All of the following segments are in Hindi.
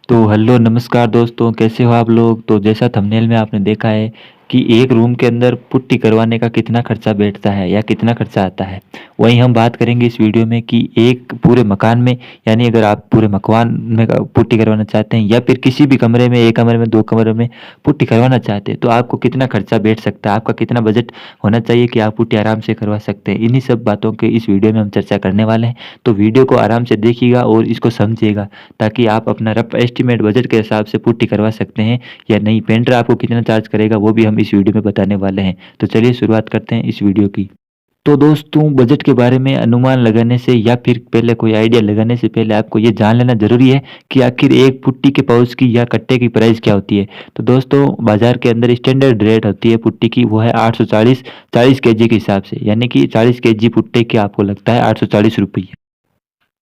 तो हेलो नमस्कार दोस्तों, कैसे हो आप लोग? तो जैसा थंबनेल में आपने देखा है कि एक रूम के अंदर पुट्टी करवाने का कितना खर्चा बैठता है या कितना खर्चा आता है। वहीं हम बात करेंगे इस वीडियो में कि एक पूरे मकान में, यानी अगर आप पूरे मकान में पुट्टी करवाना चाहते हैं या फिर किसी भी कमरे में, एक कमरे में, दो कमरे में पुट्टी करवाना चाहते हैं, तो आपको कितना खर्चा बैठ सकता है, आपका कितना बजट होना चाहिए कि आप पुट्टी आराम से करवा सकते हैं। इन्हीं सब बातों के इस वीडियो में हम चर्चा करने वाले हैं। तो वीडियो को आराम से देखिएगा और इसको समझिएगा, ताकि आप अपना रफ एस्टीमेट बजट के हिसाब से पुट्टी करवा सकते हैं या नहीं। पेंटर आपको कितना चार्ज करेगा वो भी हम इस वीडियो में बताने वाले हैं। तो चलिए शुरुआत करते हैं इस वीडियो की। तो दोस्तों, बजट के बारे में अनुमान लगाने से या फिर पहले कोई आइडिया लगाने से पहले आपको ये जान लेना ज़रूरी है कि आखिर एक पुट्टी के पाउच की या कट्टे की प्राइस क्या होती है। तो दोस्तों, बाज़ार के अंदर स्टैंडर्ड रेट होती है पुट्टी की, वो है 840 40 केजी के हिसाब से, यानी कि 40 केजी पुट्टे के आपको लगता है 840 रुपये।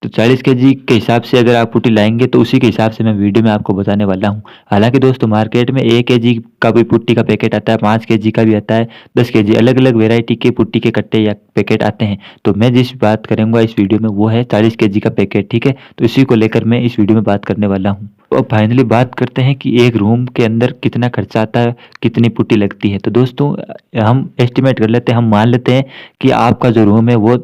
तो 40 केजी के हिसाब से अगर आप पुट्टी लाएँगे तो उसी के हिसाब से मैं वीडियो में आपको बताने वाला हूँ। हालाँकि दोस्तों, मार्केट में 1 केजी का भी पुट्टी का पैकेट आता है, 5 केजी का भी आता है, 10 केजी, अलग-अलग वैरायटी के पुट्टी के कट्टे या पैकेट आते हैं। तो मैं जिस बात करूँगा इस वीडियो में वो है 40 केजी का पैकेट, ठीक है? तो इसी को लेकर मैं इस वीडियो में बात करने वाला हूँ। तो अब फाइनली बात करते हैं कि एक रूम के अंदर कितना खर्चा आता है, कितनी पुट्टी लगती है। तो दोस्तों, हम एस्टिमेट कर लेते हैं, हम मान लेते हैं कि आपका जो रूम है वो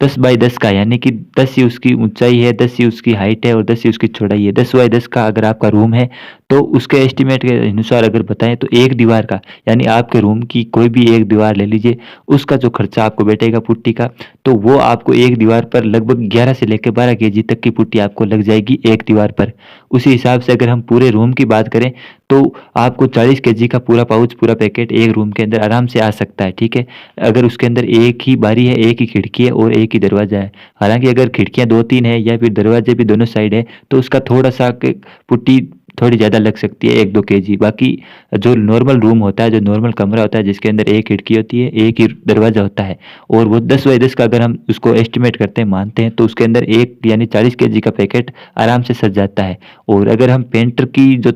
10 बाई 10 का है, यानी कि 10 ही उसकी ऊँचाई है, 10 ही उसकी हाइट है और 10 ही उसकी चौड़ाई है। 10 बाई 10 का अगर आपका रूम है, तो उसके एस्टीमेट के अनुसार अगर बताएँ तो एक दीवार का, यानी आपके रूम की कोई भी एक दीवार ले लीजिए, उसका जो खर्चा आपको बैठेगा पुट्टी का, तो वो आपको एक दीवार पर लगभग 11 से लेकर 12 केजी तक की पुट्टी आपको लग जाएगी एक दीवार पर। उसी हिसाब से अगर हम पूरे रूम की बात करें, तो आपको 40 केजी का पूरा पाउच, पूरा पैकेट एक रूम के अंदर आराम से आ सकता है, ठीक है? अगर उसके अंदर एक ही बारी है, एक ही खिड़की है और एक ही दरवाज़ा है। हालाँकि अगर खिड़कियाँ 2-3 है या फिर दरवाजे भी दोनों साइड है, तो उसका थोड़ा-सा क पुट्टी थोड़ी ज़्यादा लग सकती है, 1-2 केजी। बाकी जो नॉर्मल रूम होता है, जो नॉर्मल कमरा होता है जिसके अंदर एक खिड़की होती है, एक ही दरवाज़ा होता है और वो 10 बाई 10 का अगर हम उसको एस्टिमेट करते हैं, मानते हैं, तो उसके अंदर एक यानी 40 केजी का पैकेट आराम से सज जाता है। और अगर हम पेंटर की जो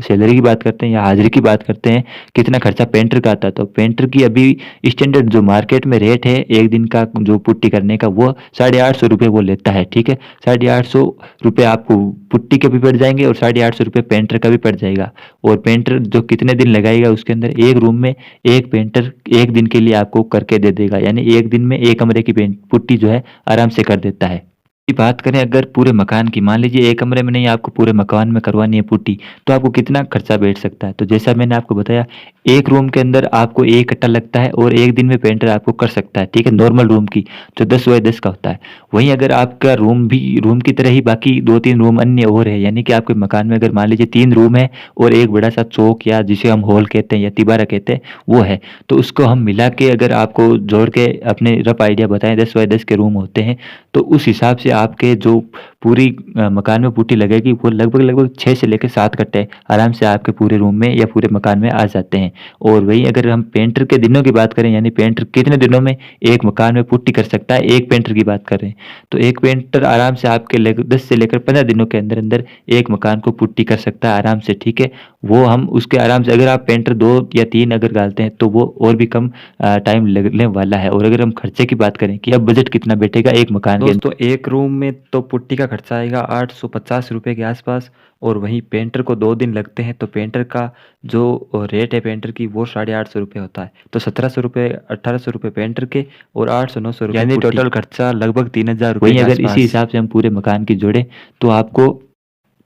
सैलरी की बात करते हैं या हाज़िरी की बात करते हैं, कितना खर्चा पेंटर का आता है, तो पेंटर की अभी स्टैंडर्ड जो मार्केट में रेट है, 1 दिन का जो पुट्टी करने का, वो 850 रुपये वो लेता है, ठीक है? 850 रुपये आपको पुट्टी के भी पड़ जाएँगे और 850 रुपये पेंटर का भी पड़ जाएगा। और पेंटर जो कितने दिन लगाएगा उसके अंदर, एक रूम में एक पेंटर 1 दिन के लिए आपको करके दे देगा, यानी 1 दिन में 1 कमरे की पुट्टी जो है आराम से कर देता है। की बात करें अगर पूरे मकान की, मान लीजिए एक कमरे में नहीं, आपको पूरे मकान में करवानी है पुट्टी, तो आपको कितना खर्चा बैठ सकता है। तो जैसा मैंने आपको बताया, एक रूम के अंदर आपको एक कट्टा लगता है और एक दिन में पेंटर आपको कर सकता है, ठीक है? नॉर्मल रूम की जो 10 बाई 10 का होता है। वहीं अगर आपका रूम भी रूम की तरह ही बाकी 2-3 रूम अन्य और है, यानी कि आपके मकान में अगर मान लीजिए 3 रूम है और एक बड़ा सा चौक या जिसे हम हॉल कहते हैं या तिबारा कहते हैं, वो है, तो उसको हम मिला के अगर आपको जोड़ के अपने रफ आइडिया बताएं, 10 बाई 10 के रूम होते हैं, तो उस हिसाब से आपके जो पूरी मकान में पुट्टी लगेगी, वो लगभग 6 से लेकर 7 कट्टे आराम से आपके पूरे रूम में या पूरे मकान में आ जाते हैं। और वहीं अगर हम पेंटर के दिनों की बात करें, यानी पेंटर कितने दिनों में एक मकान में पुट्टी कर सकता है, एक पेंटर की बात कर रहे हैं, तो एक पेंटर आराम से आपके 10 से लेकर 15 दिनों के अंदर-अंदर एक मकान को पुट्टी कर सकता है आराम से, ठीक है? वो हम उसके आराम से, अगर आप पेंटर 2 या 3 अगर डालते हैं, तो वो और भी कम टाइम लगने वाला है। और अगर हम खर्चे की बात करें कि अब बजट कितना बैठेगा एक मकान के, दोस्तों एक रूम में तो पुट्टी का खर्चा आएगा 850 रुपये के आसपास। और वहीं पेंटर को 2 दिन लगते हैं, तो पेंटर का जो रेट है पेंटर की, वो 850 रुपये होता है। तो 1700 रुपये, 1800 रुपये पेंटर के और 800-900 रुपये, यानी टोटल खर्चा लगभग 3000 रुपये। वहीं अगर इसी हिसाब से हम पूरे मकान की जोड़ें, तो आपको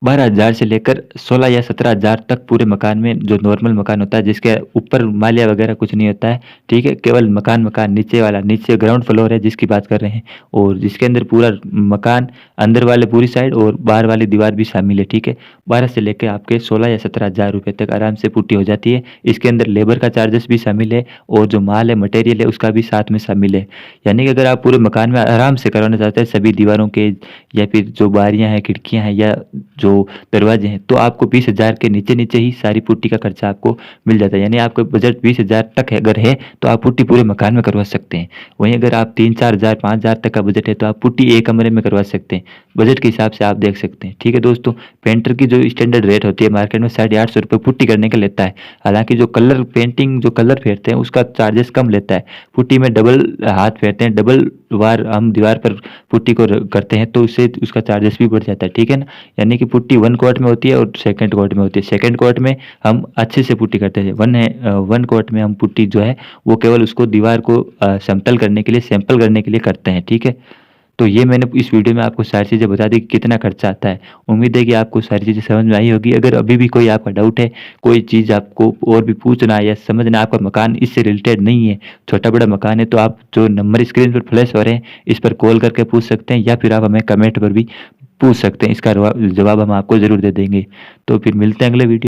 12,000 से लेकर 16 या 17,000 तक पूरे मकान में, जो नॉर्मल मकान होता है जिसके ऊपर मालिया वगैरह कुछ नहीं होता है, ठीक है? केवल मकान नीचे वाला, नीचे ग्राउंड फ्लोर है जिसकी बात कर रहे हैं, और जिसके अंदर पूरा मकान, अंदर वाले पूरी साइड और बाहर वाली दीवार भी शामिल है, ठीक है? 12 से लेकर आपके 16 या 17,000 रुपये तक आराम से पुट्टी हो जाती है। इसके अंदर लेबर का चार्जेस भी शामिल है और जो माल है, मटेरियल है, उसका भी साथ में शामिल है। यानी कि अगर आप पूरे मकान में आराम से करवाना चाहते हैं, सभी दीवारों के या फिर जो बारियाँ हैं, खिड़कियाँ हैं या जो दरवाजे हैं, तो आपको 20,000 के नीचे-नीचे ही सारी पुट्टी का खर्चा आपको मिल जाता है। यानी आपका बजट 20,000 तक है अगर है, तो आप पुट्टी पूरे मकान में करवा सकते हैं। वहीं अगर आप 3-4 हज़ार, 5,000 तक का बजट है, तो आप पुट्टी एक कमरे में करवा सकते हैं। बजट के हिसाब से आप देख सकते हैं, ठीक है दोस्तों? पेंटर की जो स्टैंडर्ड रेट होती है मार्केट में, 850 रुपये पुट्टी करने का लेता है। हालाँकि जो कलर पेंटिंग, जो कलर फेरते हैं, उसका चार्जेस कम लेता है। पुट्टी में डबल हाथ फेरते हैं, डबल बार हम दीवार पर पुट्टी को करते हैं तो उससे उसका चार्जेस भी बढ़ जाता है, ठीक है ना। यानी कि पुट्टी 1 क्वार्ट में होती है और सेकंड क्वार्ट में होती है। सेकंड क्वार्ट में हम अच्छे से पुट्टी करते हैं, 1 क्वार्ट में हम पुट्टी जो है वो केवल उसको दीवार को समतल करने के लिए, सैंपल करने के लिए करते हैं, ठीक है। तो ये मैंने इस वीडियो में आपको सारी चीज़ें बता दी कि कितना खर्चा आता है। उम्मीद है कि आपको सारी चीज़ें समझ में आई होगी। अगर अभी भी कोई आपका डाउट है, कोई चीज़ आपको और भी पूछना है या समझना है, आपका मकान इससे रिलेटेड नहीं है, छोटा-बड़ा मकान है, तो आप जो नंबर स्क्रीन पर फ्लैश हो रहे हैं, इस पर कॉल करके पूछ सकते हैं या फिर आप हमें कमेंट पर भी पूछ सकते हैं। इसका जवाब हम आपको ज़रूर दे देंगे। तो फिर मिलते हैं अगले वीडियो